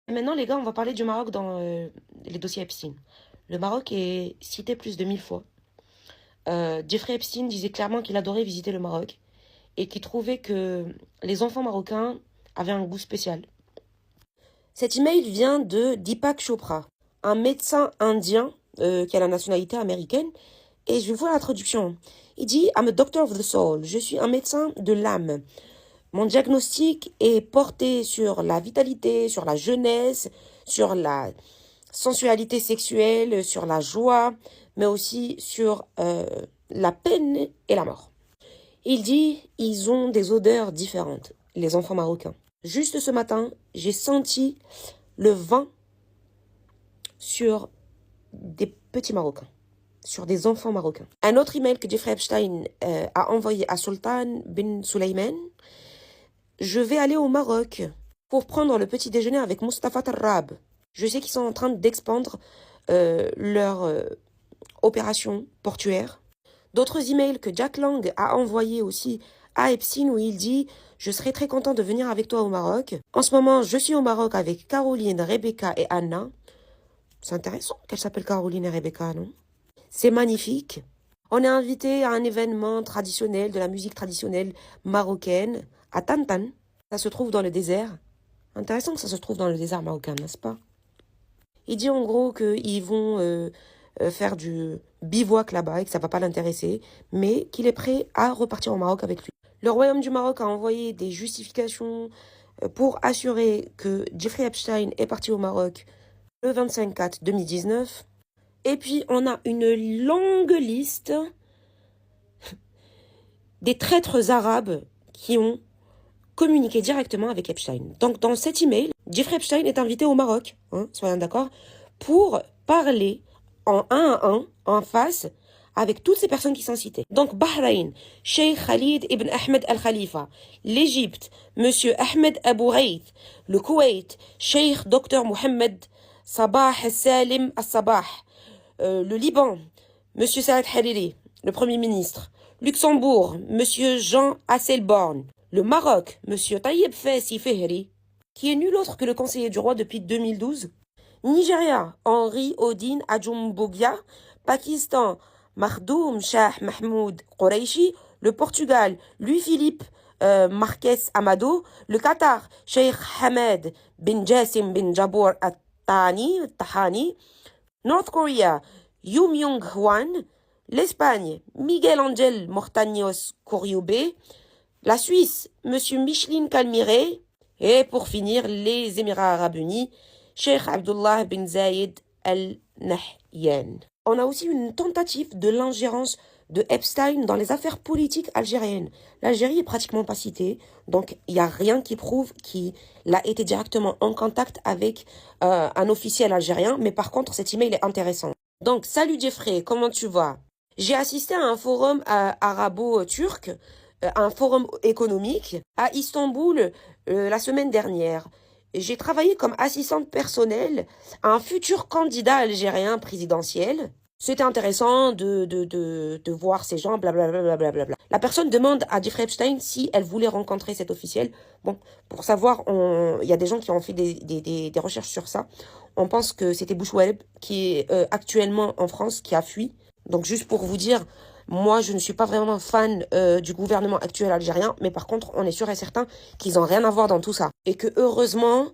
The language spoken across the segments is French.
Maintenant, les gars, on va parler du Maroc dans les dossiers Epstein. Le Maroc est cité plus de 1000 fois. Jeffrey Epstein disait clairement qu'il adorait visiter le Maroc et qu'il trouvait que les enfants marocains avaient un goût spécial. Cet email vient de Deepak Chopra, un médecin indien qui a la nationalité américaine. Et je vais vous faire la traduction. Il dit « I'm a doctor of the soul ». Je suis un médecin de l'âme. Mon diagnostic est porté sur la vitalité, sur la jeunesse, sur la sensualité sexuelle, sur la joie, mais aussi sur la peine et la mort. Il dit, ils ont des odeurs différentes, les enfants marocains. Juste ce matin, j'ai senti le vin sur des petits Marocains, sur des enfants marocains. Un autre email que Jeffrey Epstein a envoyé à Sultan bin Sulayman. Je vais aller au Maroc pour prendre le petit déjeuner avec Mustafa Tarrab. Je sais qu'ils sont en train d'expandre leur opération portuaire. D'autres emails que Jack Lang a envoyés aussi à Epstein où il dit « Je serai très content de venir avec toi au Maroc. En ce moment, je suis au Maroc avec Caroline, Rebecca et Anna. » C'est intéressant qu'elle s'appelle Caroline et Rebecca, non? C'est magnifique. On est invité à un événement traditionnel, de la musique traditionnelle marocaine, à Tantan. Ça se trouve dans le désert. Intéressant que ça se trouve dans le désert marocain, n'est-ce pas? Il dit en gros qu'ils vont faire du bivouac là-bas et que ça va pas l'intéresser, mais qu'il est prêt à repartir au Maroc avec lui. Le royaume du Maroc a envoyé des justifications pour assurer que Jeffrey Epstein est parti au Maroc le 25/4/2019. Et puis, on a une longue liste des traîtres arabes qui ont communiqué directement avec Epstein. Donc, dans cet email, Jeffrey Epstein est invité au Maroc, soyons d'accord, pour parler en un à un, en face, avec toutes ces personnes qui sont citées. Donc, Bahreïn, Sheikh Khalid ibn Ahmed al-Khalifa. L'Égypte, Monsieur Ahmed Abou Ghaith. Le Koweït, Sheikh Dr Mohamed Sabah Salim al-Sabah. Le Liban, Monsieur Saad Hariri, le Premier ministre. Luxembourg, Monsieur Jean Asselborn. Le Maroc, Monsieur Taïeb Fessi Fehri, qui est nul autre que le conseiller du roi depuis 2012. Nigeria, Henri Odin Adjumbogia. Pakistan, Makhdoum Shah Mahmoud Qureishi. Le Portugal, Louis-Philippe Marquez Amado. Le Qatar, Sheikh Hamed bin Jassim bin Jabour Tahani. North Korea, Yu Myung-hwan. L'Espagne, Miguel Ángel Mortaños Corriobé. La Suisse, Monsieur Micheline Calmiré. Et pour finir, les Émirats Arabes Unis, Sheikh Abdullah bin Zayed Al Nahyan. On a aussi une tentative de l'ingérence de Epstein dans les affaires politiques algériennes. L'Algérie est pratiquement pas citée, donc il n'y a rien qui prouve qu'il a été directement en contact avec un officiel algérien, mais par contre cet email est intéressant. Donc, salut Jeffrey, comment tu vas? J'ai assisté à un forum arabo-turc, un forum économique à Istanbul la semaine dernière. J'ai travaillé comme assistante personnelle à un futur candidat algérien présidentiel. C'était intéressant de voir ces gens, blablabla. La personne demande à Jeffrey Epstein si elle voulait rencontrer cet officiel. Bon, pour savoir, il y a des gens qui ont fait des recherches sur ça. On pense que c'était Bouchoueb qui est actuellement en France, qui a fui. Donc juste pour vous dire, moi je ne suis pas vraiment fan du gouvernement actuel algérien, mais par contre on est sûr et certain qu'ils n'ont rien à voir dans tout ça. Et que heureusement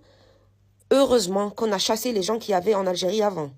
qu'on a chassé les gens qu'il y avait en Algérie avant.